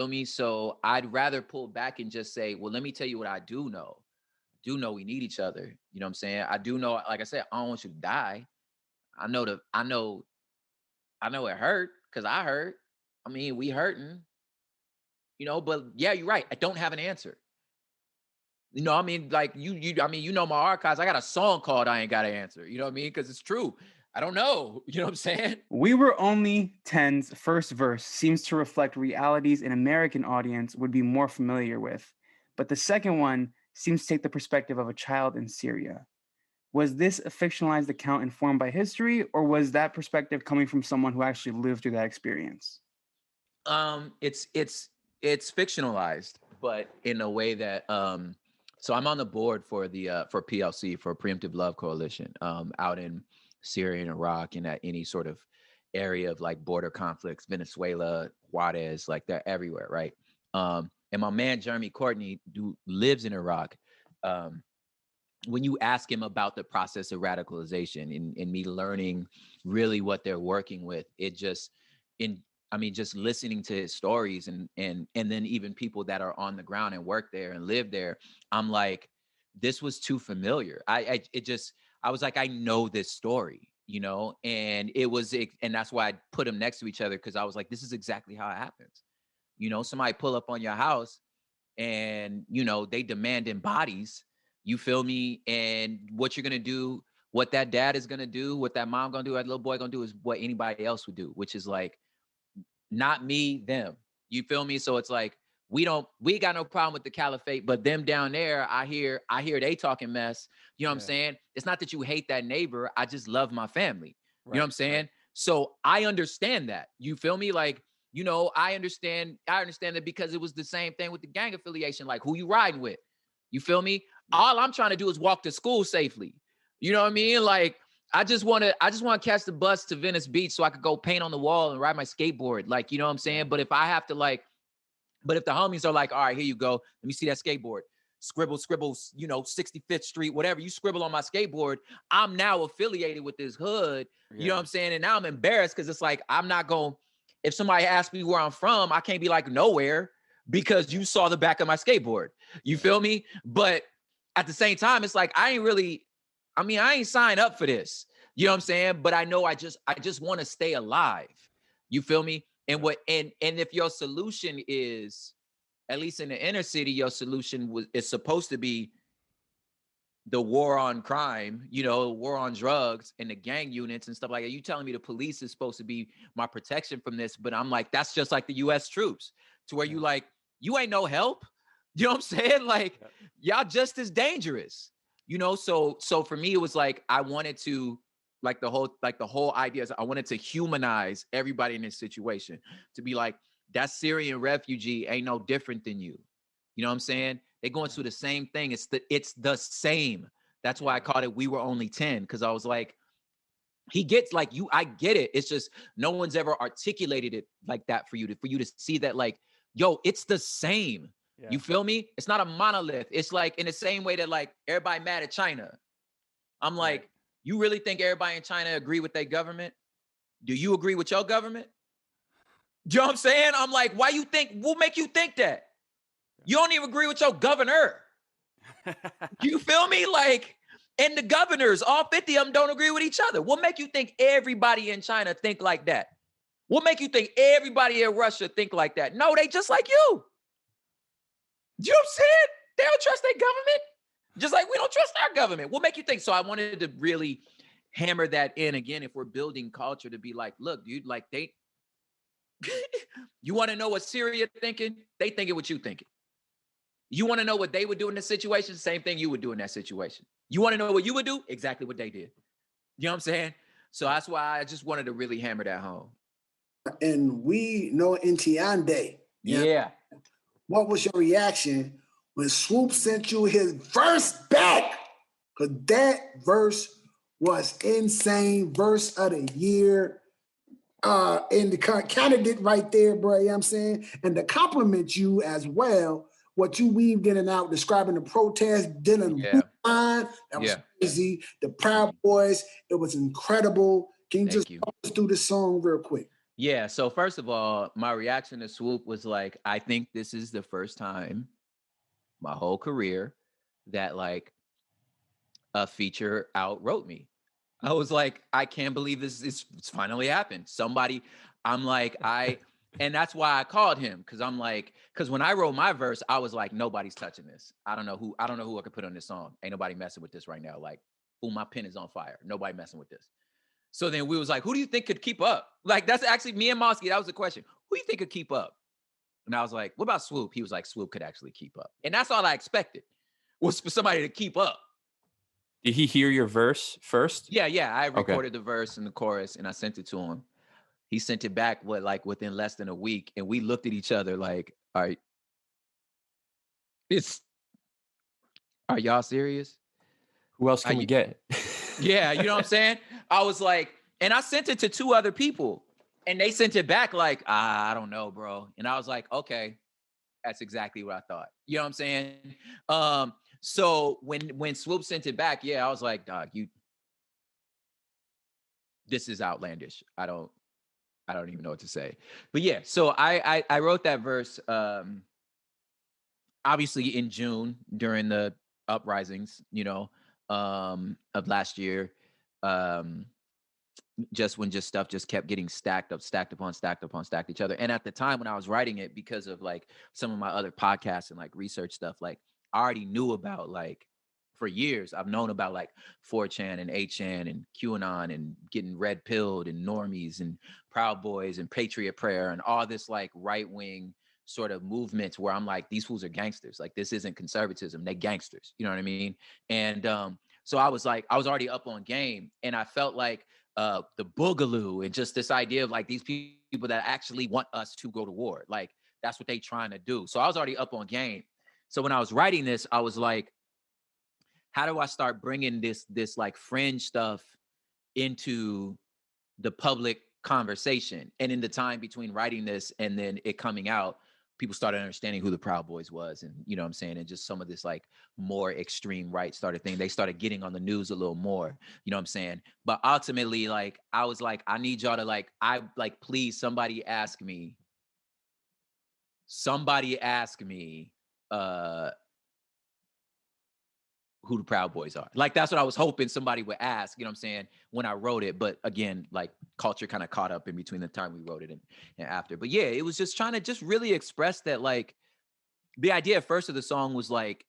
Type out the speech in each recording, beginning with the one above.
Feel me? So I'd rather pull back and just say, well, let me tell you what I do know. I do know we need each other. You know what I'm saying? I do know, like I said, I don't want you to die. I know it hurt because I hurt. I mean, we hurting, but yeah, you're right. I don't have an answer. I mean, like I mean, my archives. I got a song called I Ain't Got an Answer. You know what I mean? Because it's true. I don't know. You know what I'm saying? We Were Only 10's first verse seems to reflect realities an American audience would be more familiar with, but the second one seems to take the perspective of a child in Syria. Was this a fictionalized account informed by history, or was that perspective coming from someone who actually lived through that experience? It's fictionalized, but in a way that so I'm on the board for the for PLC, for Preemptive Love Coalition, out in Syria and Iraq and at any sort of area of like border conflicts, Venezuela, Juarez, like they're everywhere, right? And my man Jeremy Courtney, who lives in Iraq, when you ask him about the process of radicalization and me learning really what they're working with, it just just listening to his stories and then even people that are on the ground and work there and live there, I'm like, this was too familiar. I was like, I know this story, and and that's why I put them next to each other, because I was like, this is exactly how it happens. Somebody pull up on your house and they demanding bodies. You feel me? And what you're gonna do, what that dad is gonna do, what that mom gonna do, what that little boy gonna do is what anybody else would do, which is like, not me, them. You feel me? So it's like, we got no problem with the caliphate, but them down there, I hear they talking mess. You know what I'm saying? It's not that you hate that neighbor. I just love my family. You know what I'm saying? Right. So I understand that. You feel me? Like, I understand that, because it was the same thing with the gang affiliation. Like, who you riding with? You feel me? All I'm trying to do is walk to school safely. You know what I mean? Like, I just want to catch the bus to Venice Beach so I could go paint on the wall and ride my skateboard. Like, you know what I'm saying? But if I have to but if the homies are like, all right, here you go, let me see that skateboard. Scribble, 65th Street, whatever. You scribble on my skateboard. I'm now affiliated with this hood. You know what I'm saying? And now I'm embarrassed because it's like, I'm not going, if somebody asks me where I'm from, I can't be like, nowhere, because you saw the back of my skateboard. You feel me? But at the same time, it's like, I ain't signed up for this. You know what I'm saying? But I know I just want to stay alive. You feel me? And if your solution is, at least in the inner city, your solution is supposed to be the war on crime, war on drugs and the gang units and stuff like that. You telling me the police is supposed to be my protection from this, but I'm like, that's just like the US troops, to where you ain't no help. You know what I'm saying? Like, y'all just as dangerous. So for me, it was like, I wanted to, the whole idea is I wanted to humanize everybody in this situation, to be like, that Syrian refugee ain't no different than you. You know what I'm saying? They're going through the same thing. It's the same. That's why I called it We Were Only 10, because I was like, he gets like you, I get it. It's just no one's ever articulated it like that for you to see that, like, yo, it's the same. Yeah. You feel me? It's not a monolith. It's like in the same way that like everybody mad at China. I'm like, you really think everybody in China agree with their government? Do you agree with your government? Do you know what I'm saying? I'm like, why you think, what make you think that? You don't even agree with your governor. You feel me? Like, and the governors, all 50 of them don't agree with each other. What make you think everybody in China think like that? What make you think everybody in Russia think like that? No, they just like you. Do you know what I'm saying? They don't trust their government. Just like we don't trust our government. What make you think? So I wanted to really hammer that in again, if we're building culture, to be like, look, dude, like you want to know what Syria thinking? They thinking what you thinking. You want to know what they would do in this situation? Same thing you would do in that situation. You want to know what you would do? Exactly what they did. You know what I'm saying? So that's why I just wanted to really hammer that home. And we know Intiande. Yeah. What was your reaction when Swoop sent you his verse back? Because that verse was insane. Verse of the year. And the candidate right there, bro, you know what I'm saying? And to compliment you as well, what you weaved in and out, describing the protest, Dylan, that was crazy. The Proud Boys, it was incredible. Can you just walk us through the song real quick? Yeah. So first of all, my reaction to Swoop was like, I think this is the first time my whole career that like a feature outwrote me. I was like, I can't believe it's finally happened. Somebody, I'm like, and that's why I called him, because I'm like, because when I wrote my verse, I was like, nobody's touching this. I don't know who I could put on this song. Ain't nobody messing with this right now. Like, ooh, my pen is on fire. Nobody messing with this. So then we was like, who do you think could keep up? Like, that's actually me and Mosky. That was the question. Who do you think could keep up? And I was like, what about Swoop? He was like, Swoop could actually keep up. And that's all I expected, was for somebody to keep up. Did he hear your verse first? Yeah. I Okay. recorded the verse and the chorus and I sent it to him. He sent it back within less than a week. And we looked at each other like, all right, are y'all serious? Who else can we get? Yeah, you know what I'm saying? I was like, and I sent it to 2 other people and they sent it back like, I don't know, bro. And I was like, okay, that's exactly what I thought. You know what I'm saying? So when Swoop sent it back, yeah, I was like, dog, this is outlandish. I don't even know what to say. But yeah, so I wrote that verse obviously in June during the uprisings, of last year. Just when stuff just kept getting stacked upon each other. And at the time when I was writing it, because of like some of my other podcasts and like research stuff, like I already knew about, like, for years, I've known about like 4chan and 8chan and QAnon and getting red pilled and normies and Proud Boys and Patriot Prayer and all this like right wing sort of movements where I'm like, these fools are gangsters. Like, this isn't conservatism, they gangsters. You know what I mean? And so I was already up on game, and I felt like the boogaloo and just this idea of like these people that actually want us to go to war. Like, that's what they trying to do. So I was already up on game. So when I was writing this, I was like, how do I start bringing this like fringe stuff into the public conversation? And in the time between writing this and then it coming out, people started understanding who the Proud Boys was, and you know what I'm saying, and just some of this like more extreme right started thing. They started getting on the news a little more, you know what I'm saying? But ultimately, like, I was like, I need y'all to please, somebody ask me who the Proud Boys are. Like, that's what I was hoping somebody would ask, you know what I'm saying, when I wrote it. But again, like, culture kind of caught up in between the time we wrote it and after. But yeah, it was just trying to just really express that, like, the idea at first of the song was like,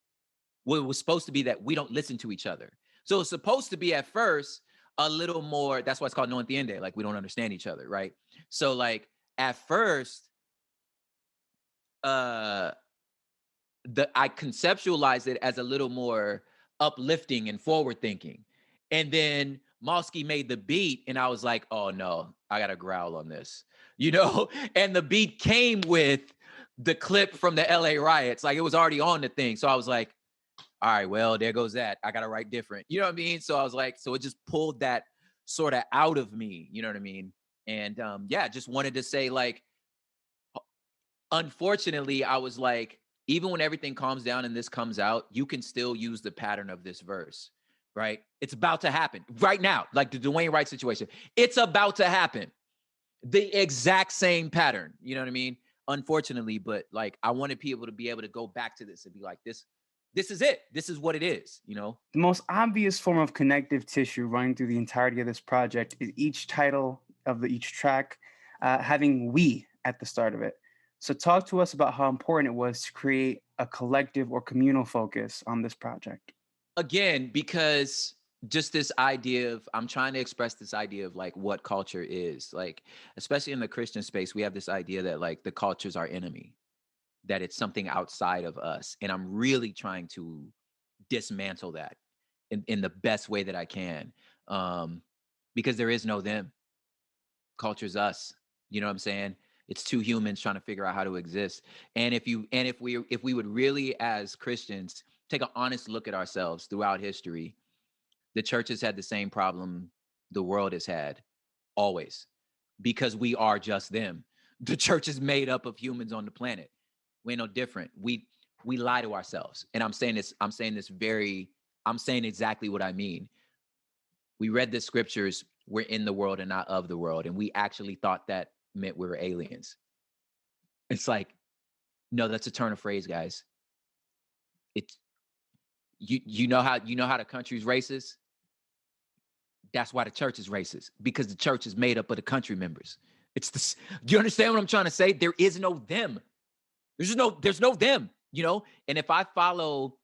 well, it was supposed to be that we don't listen to each other. So it's supposed to be at first a little more, that's why it's called No Entiende, like we don't understand each other, right? So like at first, I conceptualized it as a little more uplifting and forward thinking. And then Mosky made the beat and I was like, oh no, I got to growl on this, and the beat came with the clip from the LA riots. Like, it was already on the thing. So I was like, all right, well, there goes that. I got to write different. You know what I mean? So I was like, so it just pulled that sort of out of me. You know what I mean? And yeah, just wanted to say, like, unfortunately, I was like, even when everything calms down and this comes out, you can still use the pattern of this verse, right? It's about to happen right now. Like the Dwayne Wright situation. It's about to happen. The exact same pattern. You know what I mean? Unfortunately, but like, I wanted people to be able to go back to this and be like, this is it. This is what it is, The most obvious form of connective tissue running through the entirety of this project is each title of each track having "we" at the start of it. So talk to us about how important it was to create a collective or communal focus on this project. Again, because just this idea of, I'm trying to express this idea of like what culture is. Like, especially in the Christian space, we have this idea that like the culture's our enemy, that it's something outside of us. And I'm really trying to dismantle that in the best way that I can. Because there is no them. Culture's us. You know what I'm saying? It's two humans trying to figure out how to exist. And if we would really, as Christians, take an honest look at ourselves throughout history, the church has had the same problem the world has had always, because we are just them. The church is made up of humans on the planet. We ain't no different. We lie to ourselves. And I'm saying exactly what I mean. We read the scriptures, we're in the world and not of the world. And we actually thought that meant we were aliens. It's like, no, that's a turn of phrase, guys. It's you know how the country's racist? That's why the church is racist, because the church is made up of the country members. It's this. Do you understand what I'm trying to say? There is no them. There's no them, you know? And if I follow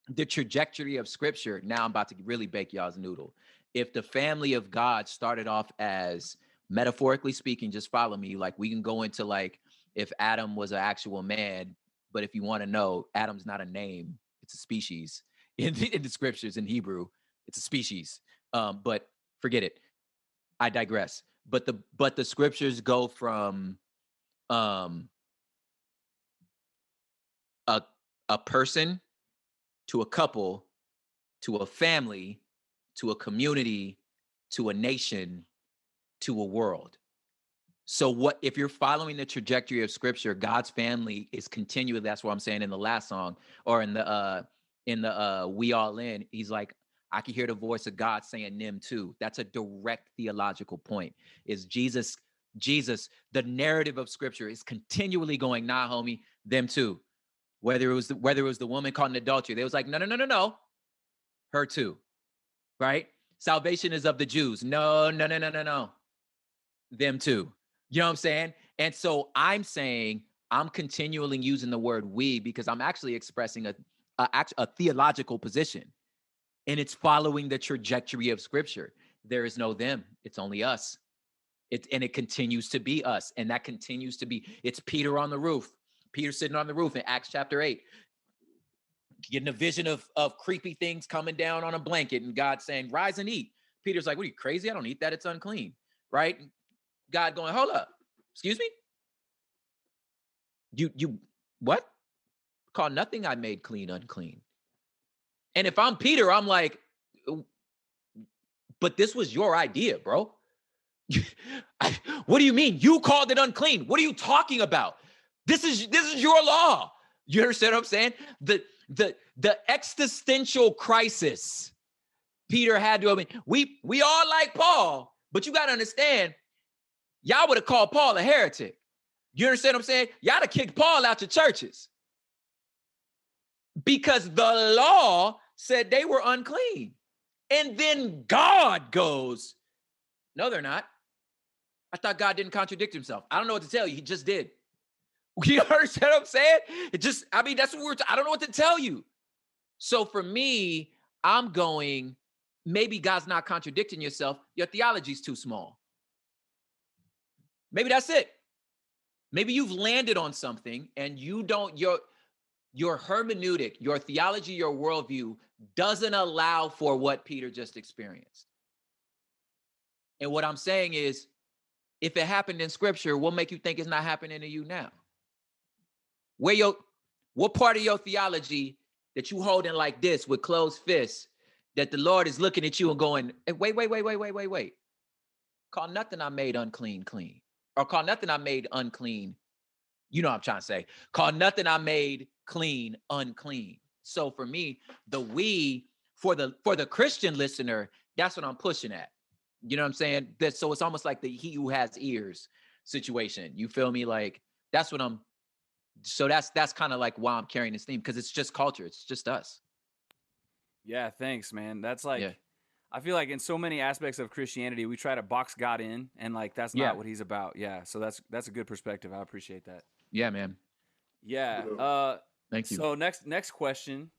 the trajectory of scripture, now I'm about to really bake y'all's noodle. If the family of God started off as, metaphorically speaking, just follow me, like we can go into like if Adam was an actual man, but if you want to know, Adam's not a name, it's a species. In the scriptures in Hebrew, it's a species. But forget it. I digress. But the scriptures go from a person to a couple to a family to a community to a nation to a world. So what if you're following the trajectory of scripture, God's family is continually, that's what I'm saying in the last song, or in the We All In, he's like, I can hear the voice of God saying them too. That's a direct theological point. Is Jesus, the narrative of scripture is continually going, nah, homie, them too. Whether it was the woman caught in adultery, they was like, no, her too, right? Salvation is of the Jews. No, them too. You know what I'm saying? And so I'm saying I'm continually using the word we because I'm actually expressing a theological position, and it's following the trajectory of scripture. There is no them. It's only us. And it continues to be us. And that continues to be, it's Peter on the roof. Peter sitting on the roof in Acts chapter 8, getting a vision of creepy things coming down on a blanket and God saying, rise and eat. Peter's like, what are you, crazy? I don't eat that. It's unclean, right? God going, hold up. Excuse me? You what? Call nothing I made clean unclean. And if I'm Peter, I'm like, but this was your idea, bro. What do you mean? You called it unclean. What are you talking about? This is your law. You understand what I'm saying? The existential crisis Peter had to, I mean, we all like Paul, but you got to understand, y'all would have called Paul a heretic. You understand what I'm saying? Y'all would have kicked Paul out your churches because the law said they were unclean. And then God goes, no, they're not. I thought God didn't contradict himself. I don't know what to tell you. He just did. You understand what I'm saying? That's what I don't know what to tell you. So for me, I'm going, maybe God's not contradicting yourself. Your theology's too small. Maybe that's it. Maybe you've landed on something and you don't, your hermeneutic, your theology, your worldview doesn't allow for what Peter just experienced. And what I'm saying is, if it happened in scripture, what make you think it's not happening to you now? What part of your theology that you holding like this with closed fists, that the Lord is looking at you and going, hey, wait. Call nothing I made unclean, clean. Or call nothing I made unclean. You know what I'm trying to say. Call nothing I made clean, unclean. So for me, for the Christian listener, that's what I'm pushing at. You know what I'm saying? So it's almost like the he who has ears situation. You feel me? Like that's kind of like why I'm carrying this theme, because it's just culture. It's just us. Yeah, thanks, man. That's like, yeah. I feel like in so many aspects of Christianity, we try to box God in, and like that's not what he's about. Yeah, so that's a good perspective. I appreciate that. Yeah, man. Yeah. Thank you. So next question.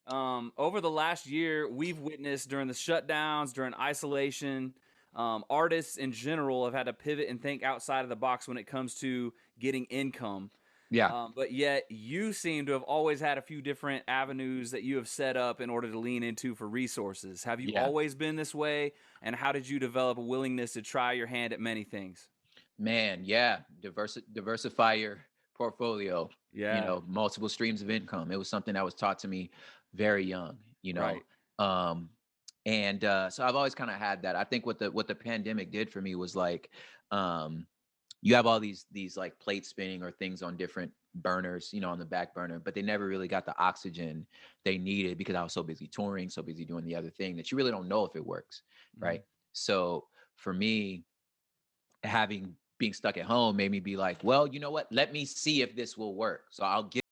Over the last year, we've witnessed during the shutdowns, during isolation, artists in general have had to pivot and think outside of the box when it comes to getting income. Yeah. But yet you seem to have always had a few different avenues that you have set up in order to lean into for resources. Have you always been this way? And how did you develop a willingness to try your hand at many things? Man, yeah. Diversify your portfolio. Yeah. You know, multiple streams of income. It was something that was taught to me very young, you know. Right. So I've always kind of had that. I think what the pandemic did for me was like, you have all these like plate spinning or things on different burners, you know, on the back burner, but they never really got the oxygen they needed because I was so busy touring, so busy doing the other thing that you really don't know if it works, right? So for me, having being stuck at home made me be like, well, you know what? Let me see if this will work. So I'll give